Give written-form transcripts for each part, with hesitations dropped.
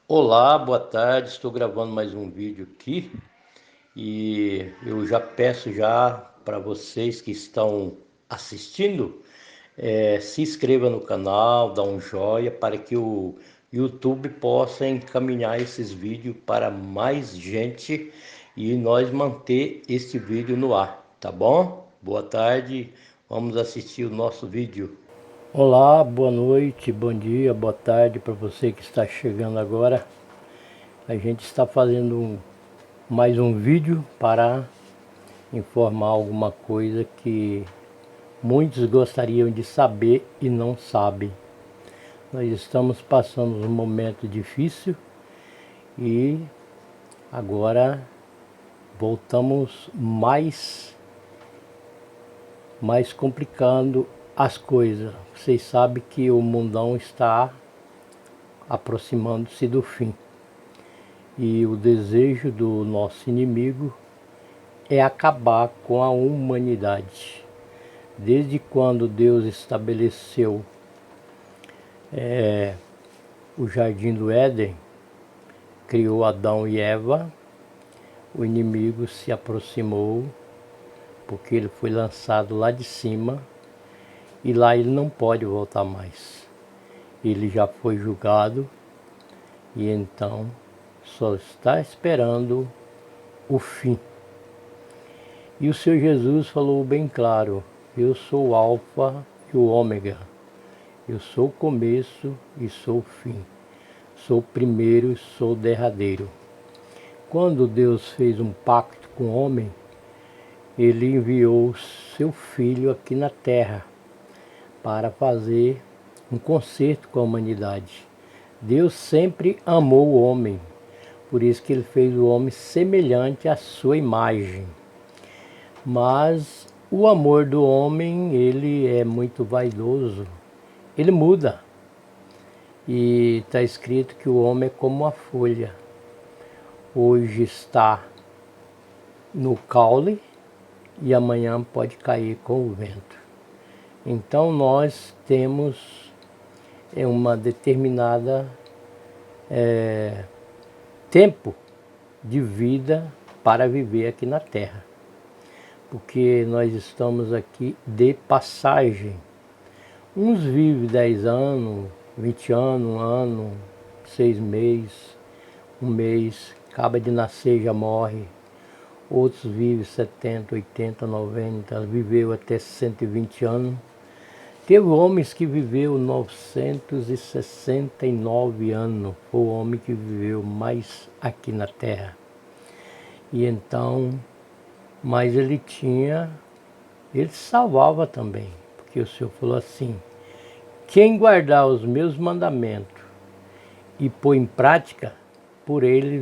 Olá, boa tarde. Estou gravando mais um vídeo aqui e eu já peço já para vocês que estão assistindo, se inscreva no canal, dá um joinha para que o YouTube possa encaminhar esses vídeos para mais gente e nós manter este vídeo no ar, tá bom? Boa tarde, vamos assistir o nosso vídeo. Olá, boa noite, bom dia, boa tarde para você que está chegando agora. A gente está fazendo mais um vídeo para informar alguma coisa que muitos gostariam de saber e não sabem. Nós estamos passando um momento difícil e agora voltamos mais complicando as coisas. Vocês sabem que o mundão está aproximando-se do fim. E o desejo do nosso inimigo é acabar com a humanidade. Desde quando Deus estabeleceu o Jardim do Éden, criou Adão e Eva, o inimigo se aproximou, porque ele foi lançado lá de cima, e lá ele não pode voltar mais. Ele já foi julgado, e então só está esperando o fim. E o Senhor Jesus falou bem claro: eu sou o Alfa e o Ômega. Eu sou o começo e sou o fim. Sou o primeiro e sou o derradeiro. Quando Deus fez um pacto com o homem, ele enviou o seu filho aqui na terra para fazer um concerto com a humanidade. Deus sempre amou o homem, por isso que ele fez o homem semelhante à sua imagem. Mas o amor do homem, ele é muito vaidoso, ele muda. E está escrito que o homem é como uma folha. Hoje está no caule e amanhã pode cair com o vento. Então nós temos uma determinada tempo de vida para viver aqui na Terra. Porque nós estamos aqui de passagem. Uns vivem 10 anos, 20 anos, 1 ano, 6 meses, 1 mês, acaba de nascer já morre. Outros vivem 70, 80, 90, viveu até 120 anos. Teve homens que viveu 969 anos, foi o homem que viveu mais aqui na Terra. E então, mas ele salvava também, porque o Senhor falou assim: quem guardar os meus mandamentos e pôr em prática, por ele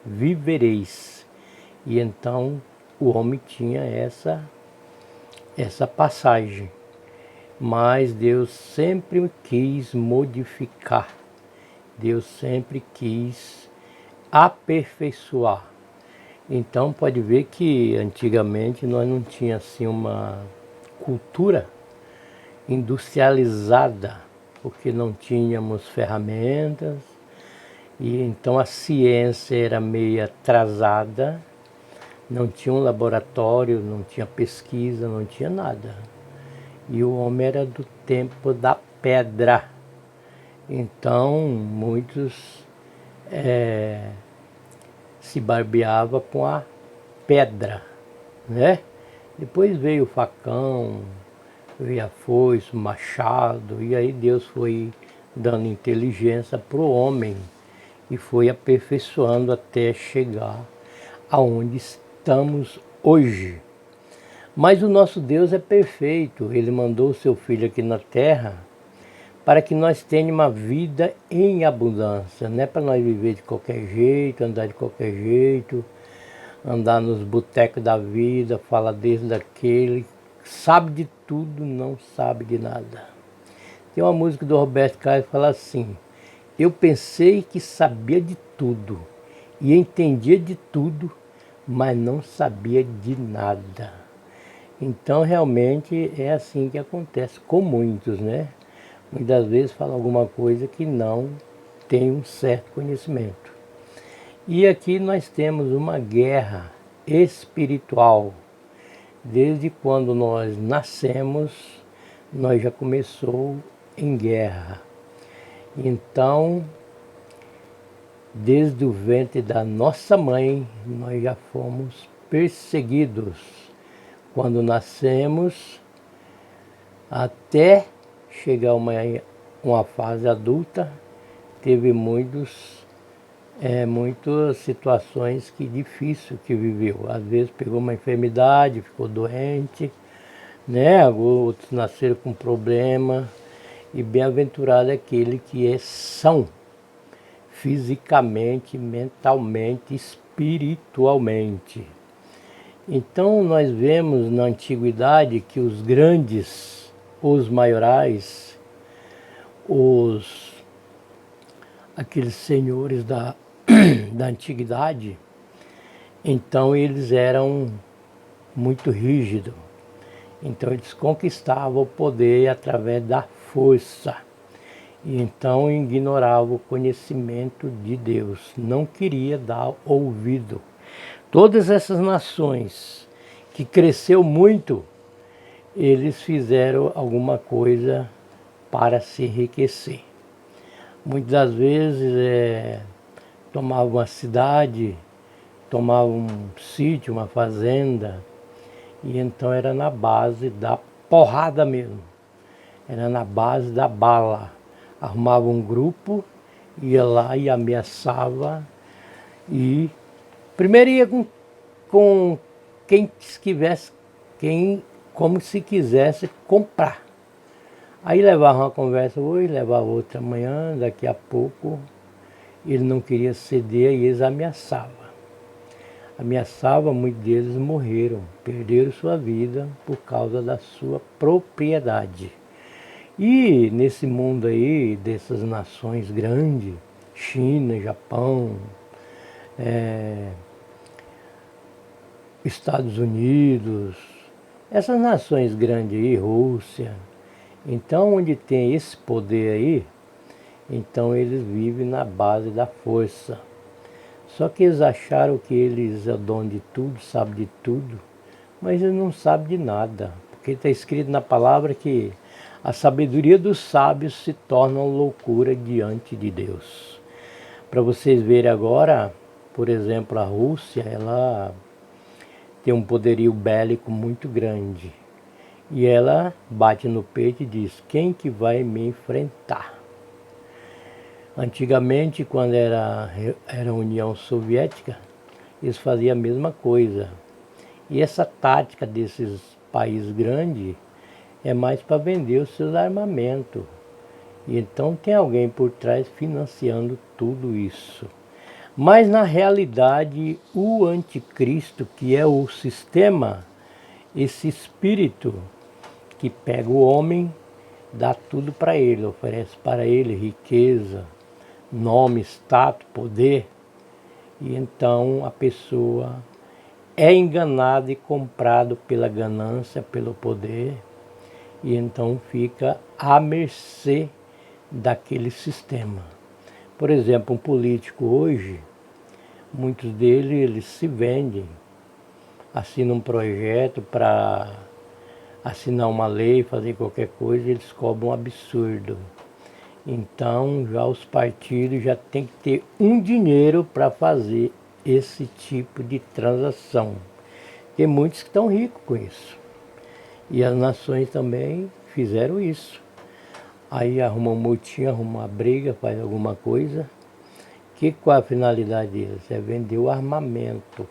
vivereis. E então o homem tinha essa passagem. Mas Deus sempre quis modificar, Deus sempre quis aperfeiçoar. Então pode ver que antigamente nós não tínhamos assim uma cultura industrializada, porque não tínhamos ferramentas, e então a ciência era meio atrasada, não tinha um laboratório, não tinha pesquisa, não tinha nada. E o homem era do tempo da pedra. Então muitos se barbeavam com a pedra, né? Depois veio o facão, veio a foice, o machado, e aí Deus foi dando inteligência para o homem e foi aperfeiçoando até chegar aonde estamos hoje. Mas o nosso Deus é perfeito, ele mandou o seu Filho aqui na terra para que nós tenhamos uma vida em abundância, não é para nós viver de qualquer jeito, andar de qualquer jeito, andar nos botecos da vida, falar desse, daquele, sabe de tudo, não sabe de nada. Tem uma música do Roberto Carlos que fala assim: eu pensei que sabia de tudo e entendia de tudo, mas não sabia de nada. Então realmente é assim que acontece com muitos, né? Muitas vezes falam alguma coisa que não tem um certo conhecimento. E aqui nós temos uma guerra espiritual. Desde quando nós nascemos, nós já começou em guerra. Então, desde o ventre da nossa mãe, nós já fomos perseguidos. Quando nascemos, até chegar uma fase adulta, teve muitas situações difíceis que viveu. Às vezes pegou uma enfermidade, ficou doente, né? Outros nasceram com problema. E bem-aventurado é aquele que é são, fisicamente, mentalmente, espiritualmente. Então nós vemos na antiguidade que os grandes, os maiorais, aqueles senhores da antiguidade, então eles eram muito rígidos. Então eles conquistavam o poder através da força. E então ignoravam o conhecimento de Deus. Não queria dar ouvido. Todas essas nações que cresceu muito, eles fizeram alguma coisa para se enriquecer. Muitas das vezes tomavam uma cidade, tomavam um sítio, uma fazenda, e então era na base da porrada mesmo. Era na base da bala. Arrumava um grupo, ia lá e ameaçava. E primeiro ia com quem estivesse, como se quisesse comprar. Aí levava uma conversa hoje, levava outra amanhã, daqui a pouco ele não queria ceder e eles ameaçavam. Muitos deles morreram, perderam sua vida por causa da sua propriedade. E nesse mundo aí, dessas nações grandes, China, Japão, Estados Unidos, essas nações grandes aí, Rússia, então onde tem esse poder aí, então eles vivem na base da força. Só que eles acharam que eles é dono de tudo, sabem de tudo, mas eles não sabem de nada. Porque está escrito na palavra que a sabedoria dos sábios se torna loucura diante de Deus. Para vocês verem agora, por exemplo, a Rússia, ela tem um poderio bélico muito grande. E ela bate no peito e diz, quem que vai me enfrentar? Antigamente, quando era a União Soviética, eles faziam a mesma coisa. E essa tática desses países grandes é mais para vender os seus armamentos. E então tem alguém por trás financiando tudo isso. Mas na realidade, o anticristo, que é o sistema, esse espírito que pega o homem, dá tudo para ele, oferece para ele riqueza, nome, status, poder, e então a pessoa é enganada e comprada pela ganância, pelo poder, e então fica à mercê daquele sistema. Por exemplo, um político hoje, muitos deles eles se vendem, assinam um projeto para assinar uma lei, fazer qualquer coisa, eles cobram um absurdo. Então, já os partidos já têm que ter um dinheiro para fazer esse tipo de transação. Tem muitos que estão ricos com isso. E as nações também fizeram isso. Aí arruma um motim, arruma uma briga, faz alguma coisa. Qual é a finalidade deles? É vender o armamento.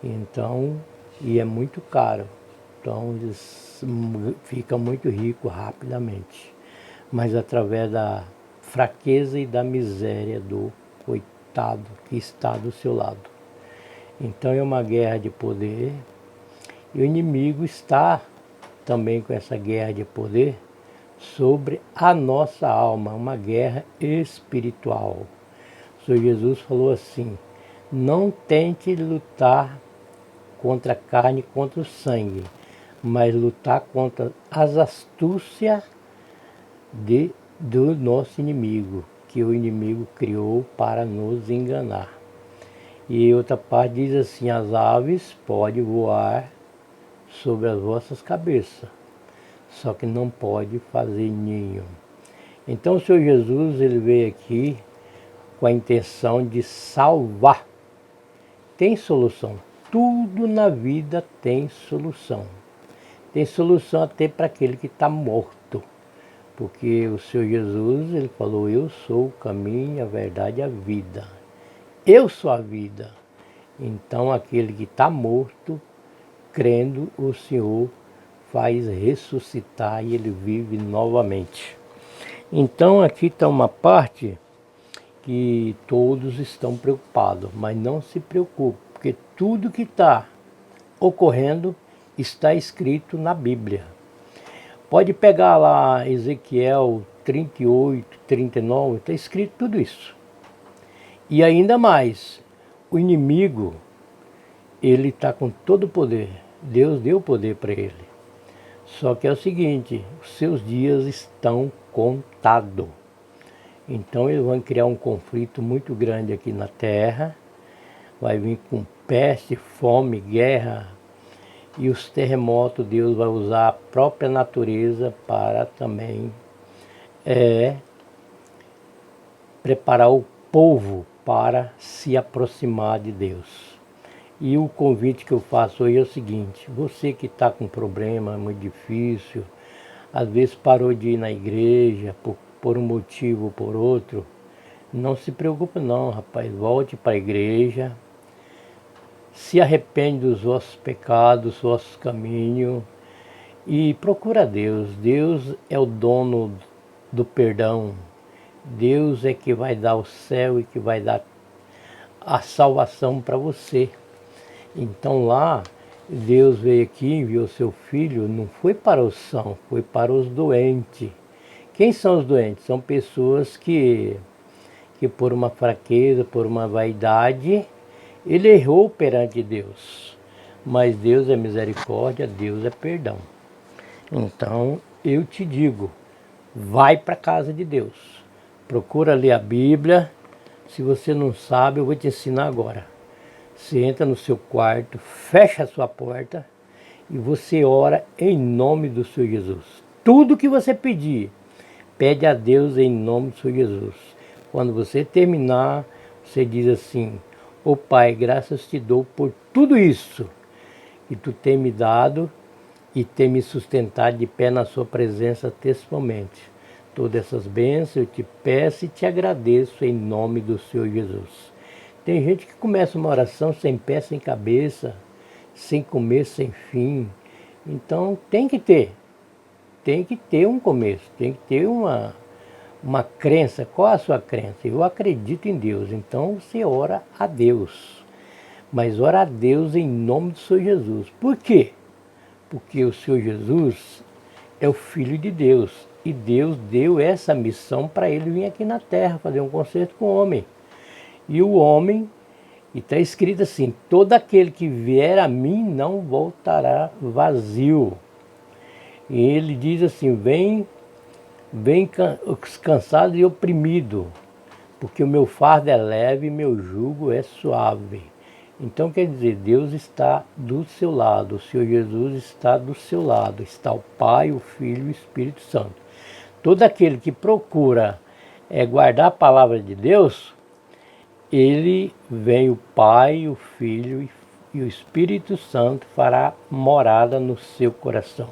Então, e é muito caro. Então, eles ficam muito ricos rapidamente. Mas através da fraqueza e da miséria do coitado que está do seu lado. Então é uma guerra de poder, e o inimigo está também com essa guerra de poder sobre a nossa alma, uma guerra espiritual. O Senhor Jesus falou assim, não tente lutar contra a carne, contra o sangue, mas lutar contra as astúcias do nosso inimigo, que o inimigo criou para nos enganar. E outra parte diz assim, as aves podem voar sobre as vossas cabeças, só que não pode fazer ninho. Então o Senhor Jesus, ele veio aqui com a intenção de salvar. Tem solução. Tudo na vida tem solução. Tem solução até para aquele que está morto. Porque o Senhor Jesus, ele falou, eu sou o caminho, a verdade e a vida. Eu sou a vida. Então aquele que está morto, crendo, o Senhor faz ressuscitar e ele vive novamente. Então aqui está uma parte que todos estão preocupados, mas não se preocupe, porque tudo que está ocorrendo está escrito na Bíblia. Pode pegar lá Ezequiel 38, 39, está escrito tudo isso. E ainda mais, o inimigo, ele está com todo o poder. Deus deu poder para ele. Só que é o seguinte, os seus dias estão contados. Então eles vão criar um conflito muito grande aqui na Terra. Vai vir com peste, fome, guerra. E os terremotos, Deus vai usar a própria natureza para também preparar o povo para se aproximar de Deus. E o convite que eu faço hoje é o seguinte, você que está com problema muito difícil, às vezes parou de ir na igreja por um motivo ou por outro, não se preocupe não, rapaz, volte para a igreja, se arrepende dos vossos pecados, dos vossos caminhos e procura Deus. Deus é o dono do perdão. Deus é que vai dar o céu e que vai dar a salvação para você. Então lá, Deus veio aqui, enviou seu filho, não foi para os sãos, foi para os doentes. Quem são os doentes? São pessoas que por uma fraqueza, por uma vaidade, ele errou perante Deus. Mas Deus é misericórdia, Deus é perdão. Então, eu te digo, vai para a casa de Deus. Procura ler a Bíblia. Se você não sabe, eu vou te ensinar agora. Você entra no seu quarto, fecha a sua porta e você ora em nome do Senhor Jesus. Tudo que você pedir, pede a Deus em nome do Senhor Jesus. Quando você terminar, você diz assim, ô Pai, graças te dou por tudo isso que tu tem me dado e tem me sustentado de pé na sua presença textualmente. Todas essas bênçãos eu te peço e te agradeço em nome do Senhor Jesus. Tem gente que começa uma oração sem pé, sem cabeça, sem começo, sem fim. Então tem que ter um começo, tem que ter uma crença. Qual a sua crença? Eu acredito em Deus, então você ora a Deus. Mas ora a Deus em nome do Senhor Jesus. Por quê? Porque o Senhor Jesus é o Filho de Deus. E Deus deu essa missão para ele vir aqui na terra, fazer um concerto com o homem. E o homem, e está escrito assim, todo aquele que vier a mim não voltará vazio. E ele diz assim, vem cansado e oprimido, porque o meu fardo é leve e meu jugo é suave. Então quer dizer, Deus está do seu lado, o Senhor Jesus está do seu lado, está o Pai, o Filho e o Espírito Santo. Todo aquele que procura guardar a palavra de Deus, ele vem o Pai, o Filho e o Espírito Santo fará morada no seu coração.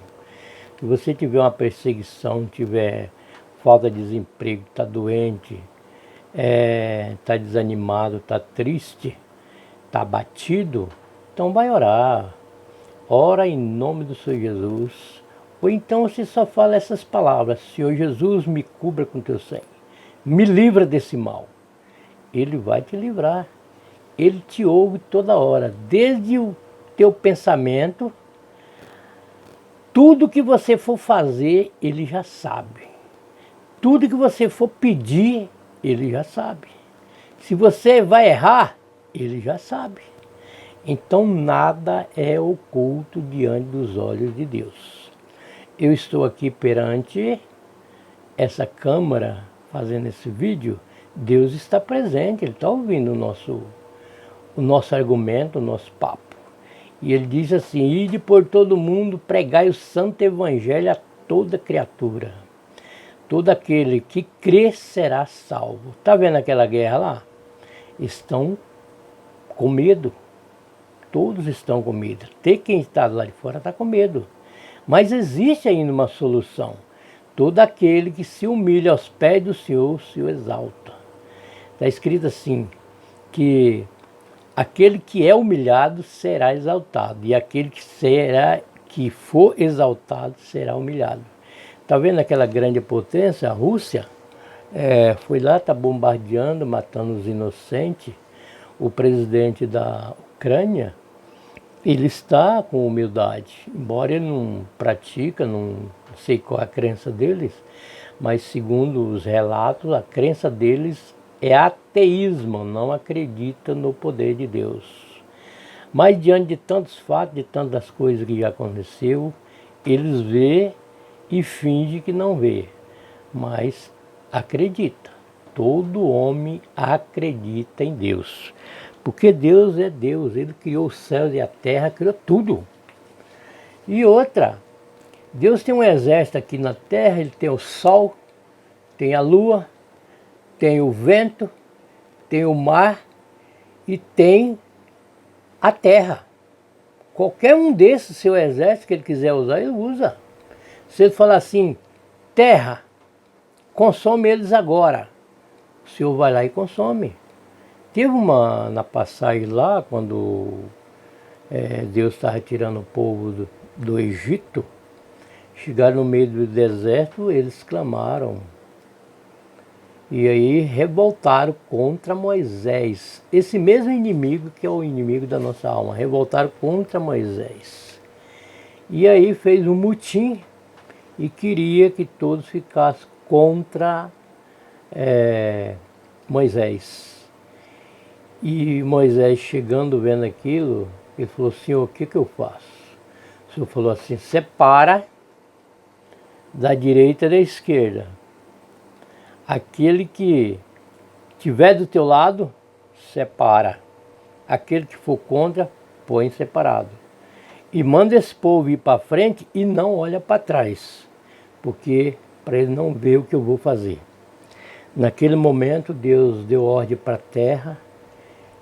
Se você tiver uma perseguição, tiver falta de desemprego, está doente, está desanimado, está triste, está abatido, então vai orar. Ora em nome do Senhor Jesus. Ou então você só fala essas palavras, Senhor Jesus, me cubra com teu sangue, me livra desse mal. Ele vai te livrar. Ele te ouve toda hora, desde o teu pensamento, tudo que você for fazer, ele já sabe. Tudo que você for pedir, ele já sabe. Se você vai errar, ele já sabe. Então nada é oculto diante dos olhos de Deus. Eu estou aqui perante essa câmera, fazendo esse vídeo, Deus está presente, Ele está ouvindo o nosso argumento, o nosso papo. E Ele diz assim: ide por todo mundo, pregai o santo evangelho a toda criatura. Todo aquele que crê será salvo. Está vendo aquela guerra lá? Estão com medo. Todos estão com medo. Até quem está lá de fora está com medo. Mas existe ainda uma solução. Todo aquele que se humilha aos pés do Senhor, o Senhor exalta. Está escrito assim, que aquele que é humilhado será exaltado, e aquele que for exaltado será humilhado. Está vendo aquela grande potência, a Rússia? Foi lá, está bombardeando, matando os inocentes. O presidente da Ucrânia, ele está com humildade, embora ele não pratica, não sei qual é a crença deles, mas segundo os relatos, a crença deles é ateísmo, não acredita no poder de Deus. Mas diante de tantos fatos, de tantas coisas que já aconteceu, eles vê e fingem que não vê, mas acredita. Todo homem acredita em Deus. Porque Deus é Deus, Ele criou os céus e a terra, criou tudo. E outra, Deus tem um exército aqui na terra, Ele tem o sol, tem a lua, tem o vento, tem o mar e tem a terra. Qualquer um desses, seu exército que Ele quiser usar, Ele usa. Se Ele falar assim, terra, consome eles agora, o Senhor vai lá e consome. Teve na passagem lá, quando Deus estava tirando o povo do Egito, chegaram no meio do deserto, eles clamaram. E aí revoltaram contra Moisés. Esse mesmo inimigo que é o inimigo da nossa alma, revoltaram contra Moisés. E aí fez um mutim e queria que todos ficassem contra Moisés. E Moisés chegando, vendo aquilo, ele falou: Senhor, o que eu faço? O Senhor falou assim: separa da direita e da esquerda. Aquele que estiver do teu lado, separa. Aquele que for contra, põe separado. E manda esse povo ir para frente e não olha para trás, porque para ele não ver o que eu vou fazer. Naquele momento, Deus deu ordem para a terra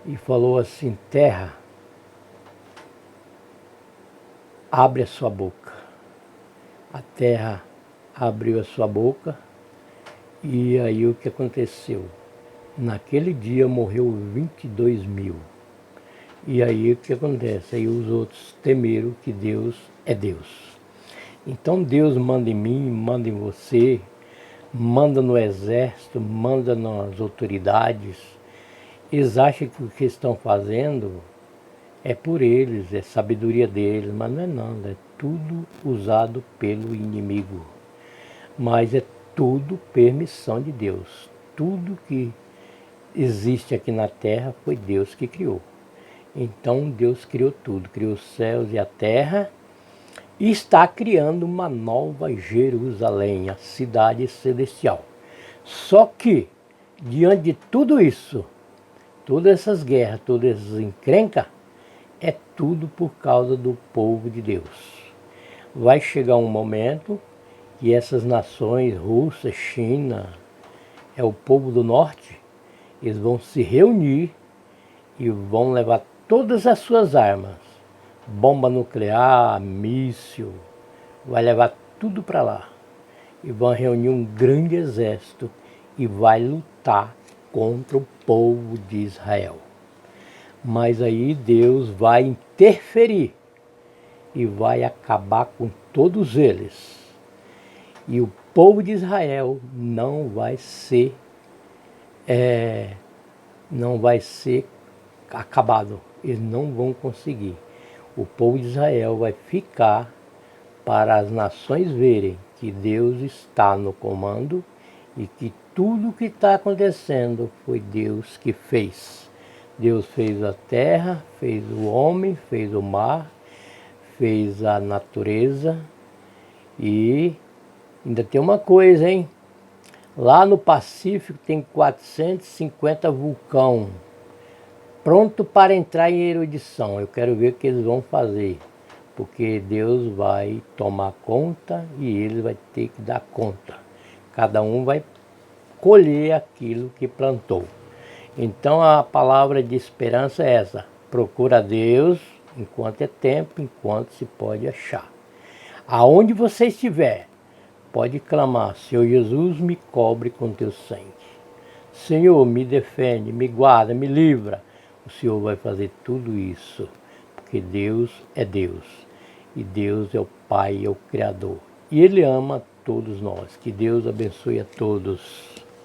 e falou assim: terra, abre a sua boca. A terra abriu a sua boca e aí o que aconteceu? Naquele dia morreu 22 mil. E aí o que acontece? Aí os outros temeram que Deus é Deus. Então Deus manda em mim, manda em você, manda no exército, manda nas autoridades. Eles acham que o que estão fazendo é por eles, é sabedoria deles, mas não é nada, é tudo usado pelo inimigo. Mas é tudo permissão de Deus. Tudo que existe aqui na terra foi Deus que criou. Então Deus criou tudo, criou os céus e a terra e está criando uma nova Jerusalém, a cidade celestial. Só que, diante de tudo isso, todas essas guerras, todas essas encrencas, é tudo por causa do povo de Deus. Vai chegar um momento que essas nações, Rússia, China, é o povo do norte, eles vão se reunir e vão levar todas as suas armas, bomba nuclear, míssil, vai levar tudo para lá. E vão reunir um grande exército e vai lutar contra o povo de Israel. Mas aí Deus vai interferir e vai acabar com todos eles. E o povo de Israel não vai ser acabado. Eles não vão conseguir. O povo de Israel vai ficar para as nações verem que Deus está no comando e que tudo que está acontecendo foi Deus que fez. Deus fez a terra, fez o homem, fez o mar, fez a natureza e ainda tem uma coisa, hein? Lá no Pacífico tem 450 vulcão pronto para entrar em erudição. Eu quero ver o que eles vão fazer, porque Deus vai tomar conta e ele vai ter que dar conta. Cada um vai colher aquilo que plantou. Então a palavra de esperança é essa: procura Deus enquanto é tempo, enquanto se pode achar. Aonde você estiver, pode clamar: Senhor Jesus, me cobre com teu sangue. Senhor, me defende, me guarda, me livra. O Senhor vai fazer tudo isso, porque Deus é Deus. E Deus é o Pai, é o Criador. E Ele ama todos nós. Que Deus abençoe a todos.